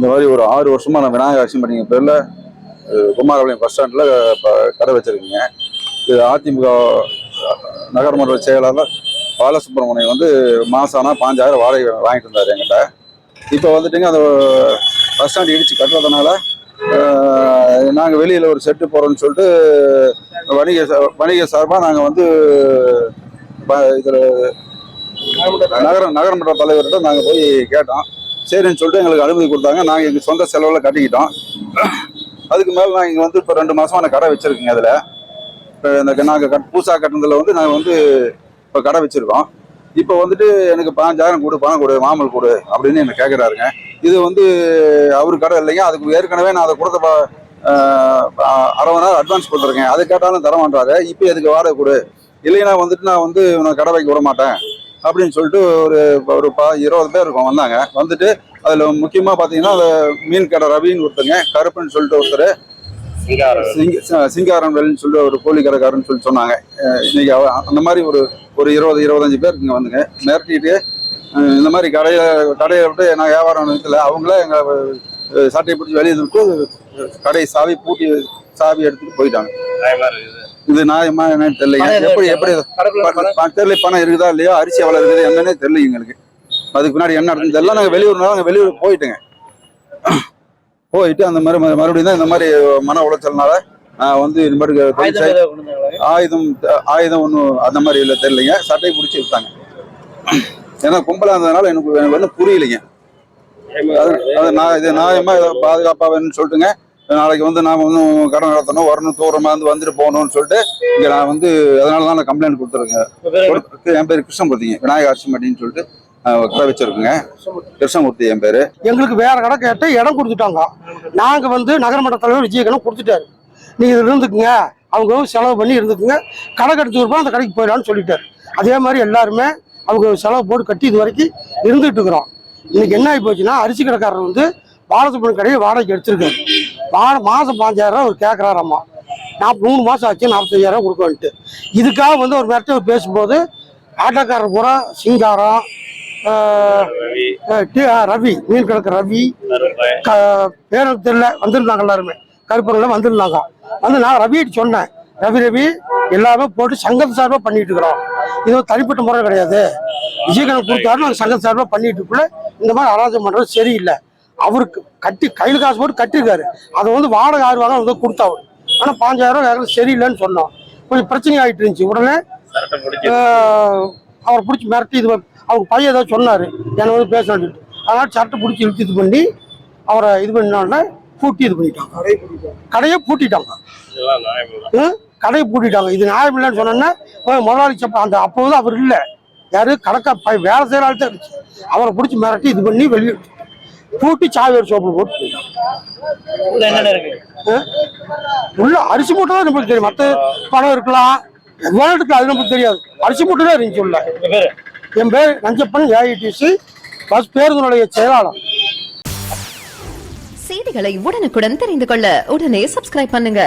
இந்த மாதிரி ஒரு 6 வருஷமா நான் விநாயகர் அரிசி மண்டிங்க பேர்ல குமாரபாளையம் பஸ் ஸ்டாண்ட்ல கடை வச்சிருக்கீங்க. இது அதிமுக நகர்மன்ற செயலாளர் பாலசுப்ரமணியம் வந்து மாசம் ஆனால் 5000 வாடகை வாங்கிட்டு இருந்தாரு என்கிட்ட. இப்போ வந்துட்டுங்க அந்த பஸ் ஸ்டாண்ட் இடிச்சு கட்டுறதுனால நாங்கள் வெளியில் ஒரு செட்டு போகிறோம்னு சொல்லிட்டு வணிக சார்பாக நாங்கள் வந்து இதில் நகரமன்ற தலைவர்கிட்ட நாங்கள் போய் கேட்டோம். சரின்னு சொல்லிட்டு எங்களுக்கு அனுமதி கொடுத்தாங்க. நாங்கள் எங்கள் சொந்த செலவில் கட்டிக்கிட்டோம். அதுக்கு மேலே நான் இங்கே வந்து இப்போ 2 மாதமாக நான் கடை வச்சுருக்கேங்க. அதில் இந்த நாங்கள் பூசா கட்டினதில் வந்து நாங்கள் வந்து இப்போ கடை வச்சுருக்கோம். இப்போ வந்துட்டு எனக்கு 5000 கொடு, பணம் கொடு, மாமல் கொடு அப்படின்னு என்ன கேட்குறாருங்க. இது வந்து அவரு கடை இல்லைங்க. அதுக்கு ஏற்கனவே நான் அதை கொடுத்த அரை மணி நேரம் அட்வான்ஸ் கொடுத்துருக்கேன். அது கேட்டாலும் தர மாட்டாரு. இப்போ எதுக்கு வாடகை கொடு, இல்லைன்னா வந்துட்டு நான் வந்து உனக்கு கடை வைக்க விட மாட்டேன் அப்படின்னு சொல்லிட்டு ஒரு 20 பேர் இருக்கும் வந்தாங்க. வந்துட்டு அதில் முக்கியமாக பார்த்தீங்கன்னா மீன் கடை ரவின்னு ஒருத்தங்க, கருப்புன்னு சொல்லிட்டு ஒருத்தர், சிங்காரன் வேலுன்னு சொல்லிட்டு ஒரு கோழி கடைக்காரன்னு சொல்லி சொன்னாங்க. இன்னைக்கு அந்த மாதிரி ஒரு 20-25 பேர் இங்கே வந்துங்க மிரட்டிட்டு இந்த மாதிரி கடையை விட்டு நான் வியாபாரம் நிறுத்தல. அவங்கள எங்கள் சட்டையை பிடிச்சி வெளியே விட்டு கடையை சாவி எடுத்துட்டு போயிட்டாங்க. இது நியாயமா என்னன்னு தெரியலைங்க. எப்படி தெரியல, பணம் இருக்குதா இல்லையோ, அரிசி எவ்வளோ இருக்குது என்னன்னே தெரியல எங்களுக்கு. அதுக்கு பின்னாடி என்ன நடக்குன்னு தெரியல. நாங்கள் வெளியூர் போயிட்டுங்க. போயிட்டு அந்த மாதிரி மறுபடியும் தான் இந்த மாதிரி மன உளைச்சல்னால வந்து இந்த மாதிரி ஆயுதம் ஒன்றும் அந்த மாதிரி இல்லை தெரியலைங்க. சட்டையை பிடிச்சி விட்டாங்க. ஏன்னா கும்பலாக இருந்ததுனால எனக்கு ஒன்றும் புரியலைங்க. இது நியாயமா இதை பாதுகாப்பாக வேணும்னு சொல்லிட்டுங்க. நாளைக்கு வந்து நாம வந்து கடை நடத்தணும், வரணும், தூரமாக வந்துட்டு போகணும்னு சொல்லிட்டு இங்கே நான் வந்து அதனால தான் நான் கம்ப்ளைண்ட் கொடுத்துருக்கேன். என் பேர் கிருஷ்ணமூர்த்திங்க, விநாயகர் அரிசி மண்டின்னு சொல்லிட்டு கடை வச்சிருக்குங்க. கிருஷ்ணமூர்த்தி என் பேரு. எங்களுக்கு வேற கடை கேட்டு இடம் கொடுத்துட்டாங்க. நாங்க வந்து நகரமன்ற தலைவர் விஜயகணம் கொடுத்துட்டாரு. நீங்க இதுல இருந்துக்குங்க, அவங்க செலவு பண்ணி இருந்துக்குங்க, கடை கட்டுறதுக்கு இருப்போம், அந்த கடைக்கு போயிடலான்னு சொல்லிட்டாரு. அதே மாதிரி எல்லாருமே அவங்க செலவு போட்டு கட்டி இது வரைக்கும் இருந்துட்டு இருக்கிறோம். இன்னைக்கு என்ன ஆகி போச்சுன்னா, அரிசி கடைக்காரர் வந்து பாலசுப்ரமணியம் கடையை வாடகைக்கு எடுத்திருக்காரு. மாசம் 5000 ரூபா அவர் கேட்கிறாராம்மா. 3 மாசம் ஆச்சு 45,000 ரூபா கொடுக்கன்ட்டு. இதுக்காக வந்து ஒரு மிரட்டல் பேசும்போது ஆட்டோக்காரர் பூரா சிங்காரம், ரவி, மீன் கிடக்கு ரவி, பேருக்கு தெரியல, வந்திருந்தாங்க எல்லாருமே, கருப்பர்கள் வந்திருந்தாங்க. வந்து நான் ரவிட்டு சொன்னேன், ரவி எல்லாமே போட்டு சங்கத்து சார்பாக பண்ணிட்டு இருக்கிறோம். இது ஒரு தனிப்பட்ட முறை கிடையாது. விஜயகணம் கொடுத்தாரு, நாங்கள் சங்கத்து சார்பாக பண்ணிட்டு இருக்குள்ள இந்த மாதிரி அராஜகம் பண்றது சரியில்லை. அவருக்கு கட்டி கையில் காசு போட்டு கட்டிருக்காரு. அதை வந்து வாடகை 6 வாங்க வந்து கொடுத்தாரு. ஆனால் 5000 ரூபா சரியில்லைன்னு சொன்னோம். கொஞ்சம் பிரச்சனை ஆகிட்டு இருந்துச்சு. உடனே அவரை பிடிச்சி மிரட்டி இது அவங்க பையன் ஏதாவது சொன்னார், என்னை வந்து பேச வேண்டிட்டு. அதனால சட்டை பிடிச்சி இழுத்து இது பண்ணி அவரை இது பண்ணோடனே பூட்டி இது பண்ணிட்டாங்க. கடையை பூட்டிட்டாங்க. கடையை பூட்டிட்டாங்க. இது நியாயம் இல்லைன்னு சொன்னோன்னா முதலாளி அந்த அப்போ வந்து அவர் இல்லை, யாரு கணக்கா வேலை செய்யறாள் தான் இருந்துச்சு. அவரை பிடிச்சி மிரட்டி இது பண்ணி வெளியே பூட்டி சாவியர் சோப்பு போட்டு உள்ள அரிசி மூட்டை தான் நம்மளுக்கு தெரியும். மற்ற பணம் இருக்கலாம், எவ்வளோ இருக்கலாம், அது நமக்கு தெரியாது. அரிசி மூட்டை தான் இருந்துச்சு உள்ள. என் பேர் நஞ்சப்பன், ஏஐடிசி பஸ் பேருந்து நிலைய செயலாளர். செய்திகளை உடனுக்குடன் தெரிந்து கொள்ள உடனே சப்ஸ்கிரைப் பண்ணுங்க.